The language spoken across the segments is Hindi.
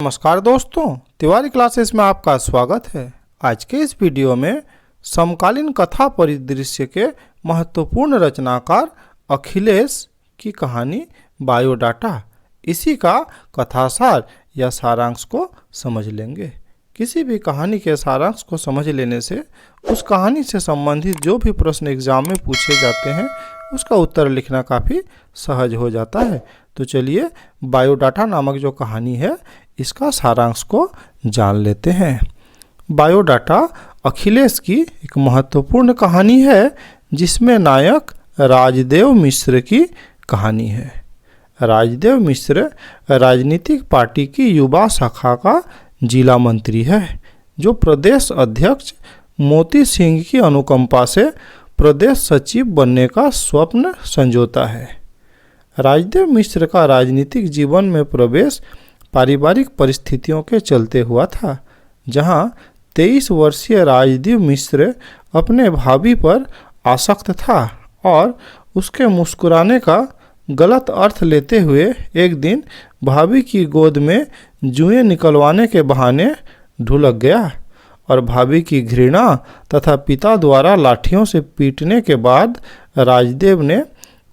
नमस्कार दोस्तों, तिवारी क्लासेस में आपका स्वागत है। आज के इस वीडियो में समकालीन कथा परिदृश्य के महत्वपूर्ण रचनाकार अखिलेश की कहानी बायोडाटा, इसी का कथासार या सारांश को समझ लेंगे। किसी भी कहानी के सारांश को समझ लेने से उस कहानी से संबंधित जो भी प्रश्न एग्जाम में पूछे जाते हैं उसका उत्तर लिखना काफ़ी सहज हो जाता है। तो चलिए बायोडाटा नामक जो कहानी है इसका सारांश को जान लेते हैं। बायोडाटा अखिलेश की एक महत्वपूर्ण कहानी है जिसमें नायक राजदेव मिश्र की कहानी है। राजदेव मिश्र राजनीतिक पार्टी की युवा शाखा का जिला मंत्री है जो प्रदेश अध्यक्ष मोती सिंह की अनुकंपा से प्रदेश सचिव बनने का स्वप्न संजोता है। राजदेव मिश्र का राजनीतिक जीवन में प्रवेश पारिवारिक परिस्थितियों के चलते हुआ था, जहां 23 वर्षीय राजदेव मिश्र अपने भाभी पर आसक्त था और उसके मुस्कुराने का गलत अर्थ लेते हुए एक दिन भाभी की गोद में जुएं निकलवाने के बहाने ढुलक गया और भाभी की घृणा तथा पिता द्वारा लाठियों से पीटने के बाद राजदेव ने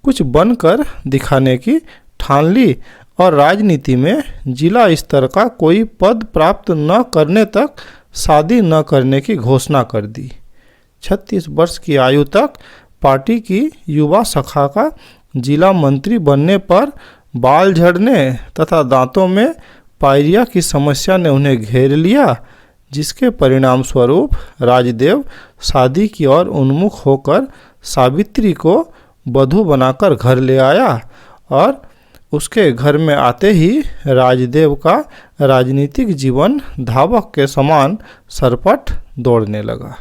कुछ बनकर दिखाने की ठान ली और राजनीति में जिला स्तर का कोई पद प्राप्त न करने तक शादी न करने की घोषणा कर दी। 36 वर्ष की आयु तक पार्टी की युवा शाखा का जिला मंत्री बनने पर बाल झड़ने तथा दांतों में पायरिया की समस्या ने उन्हें घेर लिया, जिसके परिणाम स्वरूप राजदेव शादी की ओर उन्मुख होकर सावित्री को वधू बनाकर घर ले आया और उसके घर में आते ही राजदेव का राजनीतिक जीवन धावक के समान सरपट दौड़ने लगा।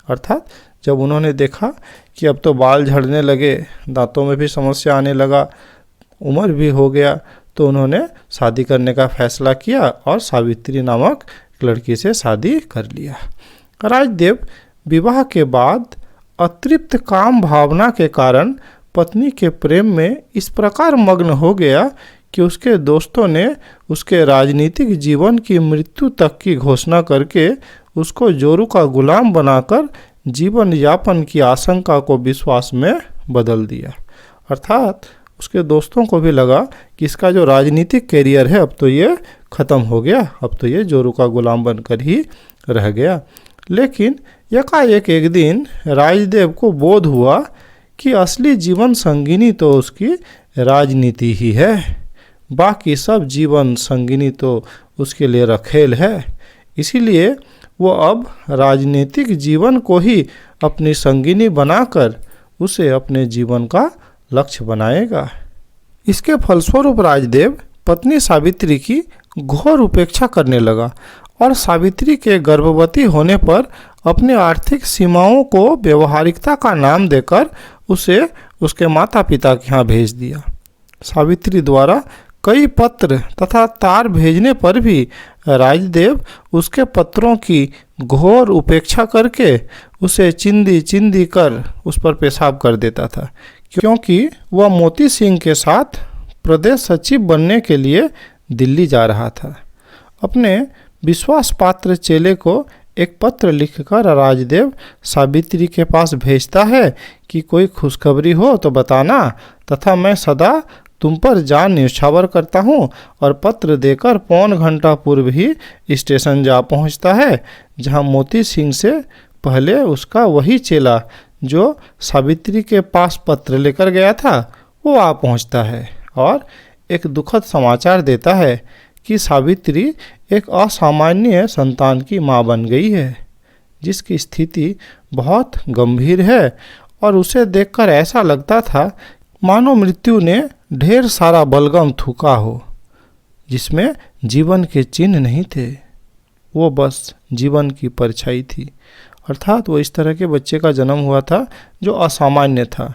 अर्थात जब उन्होंने देखा कि अब तो बाल झड़ने लगे, दांतों में भी समस्या आने लगा, उम्र भी हो गया, तो उन्होंने शादी करने का फैसला किया और सावित्री नामक लड़की से शादी कर लिया। राजदेव विवाह के बाद अतृप्त काम भावना के कारण पत्नी के प्रेम में इस प्रकार मग्न हो गया कि उसके दोस्तों ने उसके राजनीतिक जीवन की मृत्यु तक की घोषणा करके उसको जोरू का गुलाम बनाकर जीवन यापन की आशंका को विश्वास में बदल दिया। अर्थात उसके दोस्तों को भी लगा कि इसका जो राजनीतिक कैरियर है अब तो ये ख़त्म हो गया, अब तो ये जोरू का गुलाम बनकर ही रह गया। लेकिन एकाएक एक दिन राजदेव को बोध हुआ कि असली जीवन संगिनी तो उसकी राजनीति ही है, बाकी सब जीवन संगिनी तो उसके लिए रखेल है। इसीलिए वो अब राजनीतिक जीवन को ही अपनी संगिनी बनाकर उसे अपने जीवन का लक्ष्य बनाएगा। इसके फलस्वरूप राजदेव पत्नी सावित्री की घोर उपेक्षा करने लगा और सावित्री के गर्भवती होने पर अपने आर्थिक सीमाओं को व्यवहारिकता का नाम देकर उसे उसके माता पिता के यहाँ भेज दिया। सावित्री द्वारा कई पत्र तथा तार भेजने पर भी राजदेव उसके पत्रों की घोर उपेक्षा करके उसे चिंदी चिंदी कर उस पर पेशाब कर देता था, क्योंकि वह मोती सिंह के साथ प्रदेश सचिव बनने के लिए दिल्ली जा रहा था। अपने विश्वास पात्र चेले को एक पत्र लिखकर राजदेव सावित्री के पास भेजता है कि कोई खुशखबरी हो तो बताना, तथा मैं सदा तुम पर जान न्यौछावर करता हूँ। और पत्र देकर पौन घंटा पूर्व ही स्टेशन जा पहुँचता है, जहाँ मोती सिंह से पहले उसका वही चेला जो सावित्री के पास पत्र लेकर गया था वो आ पहुँचता है और एक दुखद समाचार देता है कि सावित्री एक असामान्य संतान की मां बन गई है, जिसकी स्थिति बहुत गंभीर है और उसे देखकर ऐसा लगता था मानो मृत्यु ने ढेर सारा बलगम थूका हो, जिसमें जीवन के चिन्ह नहीं थे, वो बस जीवन की परछाई थी। अर्थात वो इस तरह के बच्चे का जन्म हुआ था जो असामान्य था।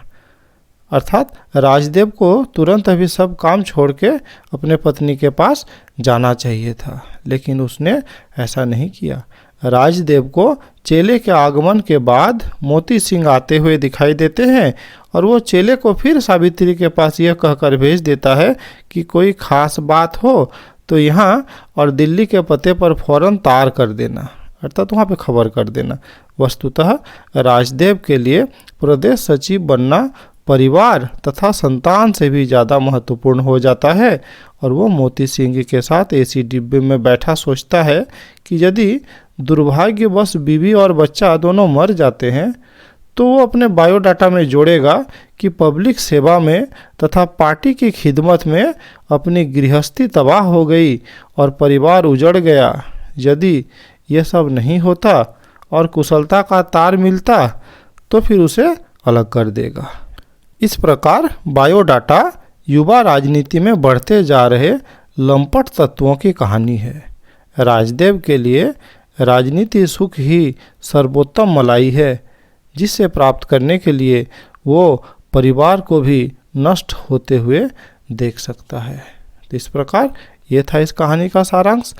अर्थात राजदेव को तुरंत अभी सब काम छोड़ के अपने पत्नी के पास जाना चाहिए था, लेकिन उसने ऐसा नहीं किया। राजदेव को चेले के आगमन के बाद मोती सिंह आते हुए दिखाई देते हैं और वो चेले को फिर सावित्री के पास यह कहकर भेज देता है कि कोई खास बात हो तो यहाँ और दिल्ली के पते पर फौरन तार कर देना, अर्थात वहाँ पे खबर कर देना। वस्तुतः राजदेव के लिए प्रदेश सचिव बनना परिवार तथा संतान से भी ज़्यादा महत्वपूर्ण हो जाता है और वो मोती सिंह के साथ एसी डिब्बे में बैठा सोचता है कि यदि दुर्भाग्यवश बीवी और बच्चा दोनों मर जाते हैं तो वो अपने बायोडाटा में जोड़ेगा कि पब्लिक सेवा में तथा पार्टी की खिदमत में अपनी गृहस्थी तबाह हो गई और परिवार उजड़ गया। यदि ये सब नहीं होता और कुशलता का तार मिलता तो फिर उसे अलग कर देगा। इस प्रकार बायोडाटा युवा राजनीति में बढ़ते जा रहे लंपट तत्वों की कहानी है। राजदेव के लिए राजनीति सुख ही सर्वोत्तम मलाई है, जिसे प्राप्त करने के लिए वो परिवार को भी नष्ट होते हुए देख सकता है। तो इस प्रकार ये था इस कहानी का सारांश।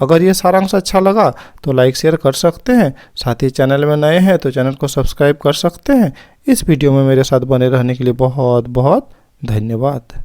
अगर ये सारांश अच्छा लगा तो लाइक शेयर कर सकते हैं, साथ ही चैनल में नए हैं तो चैनल को सब्सक्राइब कर सकते हैं। इस वीडियो में मेरे साथ बने रहने के लिए बहुत बहुत धन्यवाद।